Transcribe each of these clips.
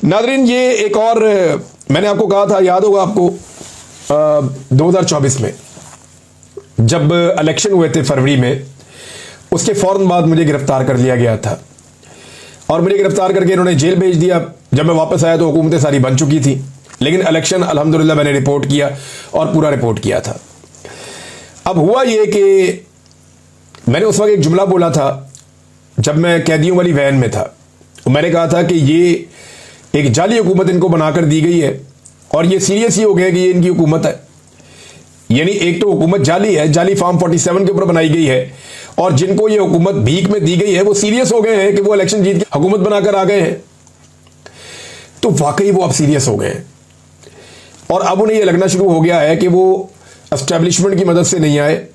Nadreen, ये एक और मैंने आपको कहा था, याद होगा आपको 2024 में जब इलेक्शन हुए थे फरवरी में, उसके फौरन बाद मुझे गिरफ्तार कर लिया गया था और मुझे गिरफ्तार करके इन्होंने जेल भेज दिया। जब मैं वापस आया तो हुकूमतें सारी बन चुकी थी, लेकिन इलेक्शन अल्हम्दुलिल्लाह मैंने रिपोर्ट किया और पूरा रिपोर्ट किया था। अब हुआ ये कि मैंने उस वक्त एक जुमला बोला था जब मैं कैदियों वाली वैन में था। मैंने कहा था कि ये एक जाली हुकूमत इनको बनाकर दी गई है और ये सीरियस ही हो गया कि ये इनकी हुकूमत है। यानी एक तो हुकूमत जाली है, जाली फार्म 47 के ऊपर बनाई गई है, और जिनको ये हुकूमत भीख में दी गई है वो सीरियस हो गए हैं कि वो इलेक्शन जीत के हुकूमत बनाकर आ गए हैं। तो वाकई वो अब सीरियस हो गए हैं और अब उन्हें यह लगना शुरू हो गया है कि वो एस्टेब्लिशमेंट की मदद से नहीं आए,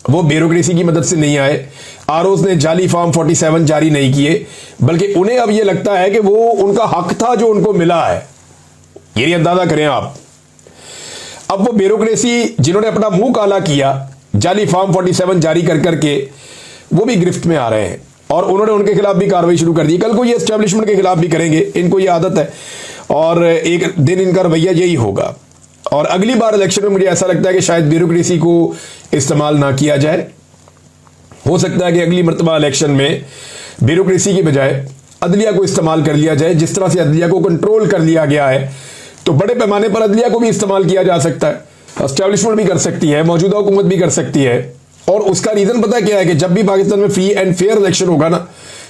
वो ब्यूरोक्रेसी की मदद से नहीं आए, आरओज ने जाली फार्म 47 जारी नहीं किए, बल्कि उन्हें अब यह लगता है कि वो उनका हक था जो उनको मिला है। ये अंदाजा करें आप। अब वो ब्यूरोक्रेसी जिन्होंने अपना मुंह काला किया जाली फार्म 47 जारी कर करके, वो भी गिरफ्त में आ रहे हैं और उन्होंने उनके खिलाफ भी कार्रवाई शुरू कर दी। कल को ये एस्टेब्लिशमेंट के खिलाफ भी करेंगे, इनको ये आदत है और एक दिन इनका रवैया यही होगा। और अगली बार इलेक्शन में मुझे ऐसा लगता है कि शायद ब्यूरोक्रेसी को इस्तेमाल ना किया जाए। हो सकता है कि अगली मर्तबा इलेक्शन में ब्यूरोक्रेसी की बजाय अदलिया को इस्तेमाल कर लिया जाए। जिस तरह से अदलिया को कंट्रोल कर लिया गया है, तो बड़े पैमाने पर अदलिया को भी इस्तेमाल किया जा सकता है। एस्टेब्लिशमेंट भी कर सकती है, मौजूदा हुकूमत भी कर सकती है। और उसका रीजन पता क्या है कि जब भी पाकिस्तान में फ्री एंड फेयर इलेक्शन होगा ना,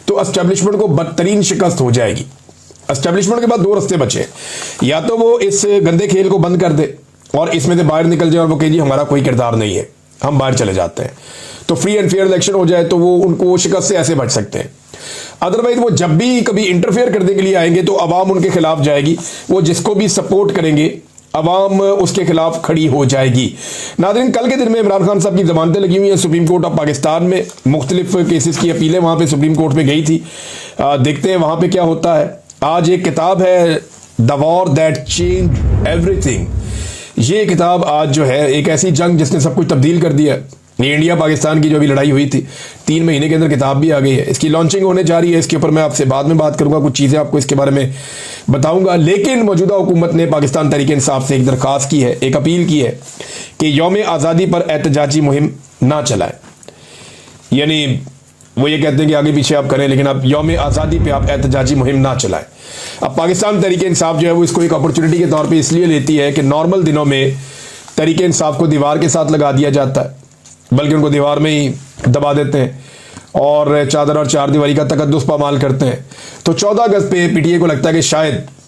तो एस्टेब्लिशमेंट को बदतरीन शिकस्त हो जाएगी। एस्टेब्लिशमेंट के बाद दो रास्ते बचे, या तो वो इस गंदे खेल को बंद कर दे और इसमें से बाहर निकल जाए और वो कहे जी हमारा कोई किरदार नहीं है, हम बाहर चले जाते हैं, तो फ्री एंड फेयर इलेक्शन हो जाए, तो वो उनको शिकस्त से ऐसे बच सकते हैं। अदरवाइज वो जब भी कभी इंटरफेयर करने के लिए आएंगे तो अवाम उनके खिलाफ जाएगी, वो जिसको भी सपोर्ट करेंगे अवाम उसके खिलाफ खड़ी हो जाएगी। नाज़रीन, कल के दिन में इमरान खान साहब की जमानतें लगी हुई हैं सुप्रीम कोर्ट ऑफ पाकिस्तान में। मुख्तलिफ केसेस की अपीलें वहां पे सुप्रीम कोर्ट में गई थी। देखते हैं वहां पे क्या होता है। आज एक किताब है the war that change everything. ये किताब आज जो है एक ऐसी जंग जिसने सब कुछ तब्दील कर दिया। ये इंडिया पाकिस्तान की जो अभी लड़ाई हुई थी, 3 महीने के अंदर किताब भी आ गई है। इसकी लॉन्चिंग होने जा रही है, इसके ऊपर मैं आपसे बाद में बात करूंगा, कुछ चीज़ें आपको इसके बारे में बताऊंगा। लेकिन मौजूदा हुकूमत ने पाकिस्तान तहरीक इंसाफ से एक दरख्वास्त की है, एक अपील की है कि यौम आज़ादी पर एहतजाजी मुहिम ना चलाएं। यानी वो ये कहते हैं कि आगे पीछे आप करें, लेकिन आप यौम आज़ादी पे आप एहतजाजी मुहिम ना चलाएं। अब पाकिस्तान तहरीक इंसाफ जो है वो इसको एक अपॉर्चुनिटी के तौर पर इसलिए लेती है कि नॉर्मल दिनों में तहरीक इंसाफ को दीवार के साथ लगा दिया जाता है, बल्कि उनको दीवार में ही दबा देते हैं और चादर और चार दीवारी का तकद्दुस पामाल करते हैं। तो 14 अगस्त पे पीटीए को लगता है कि शायद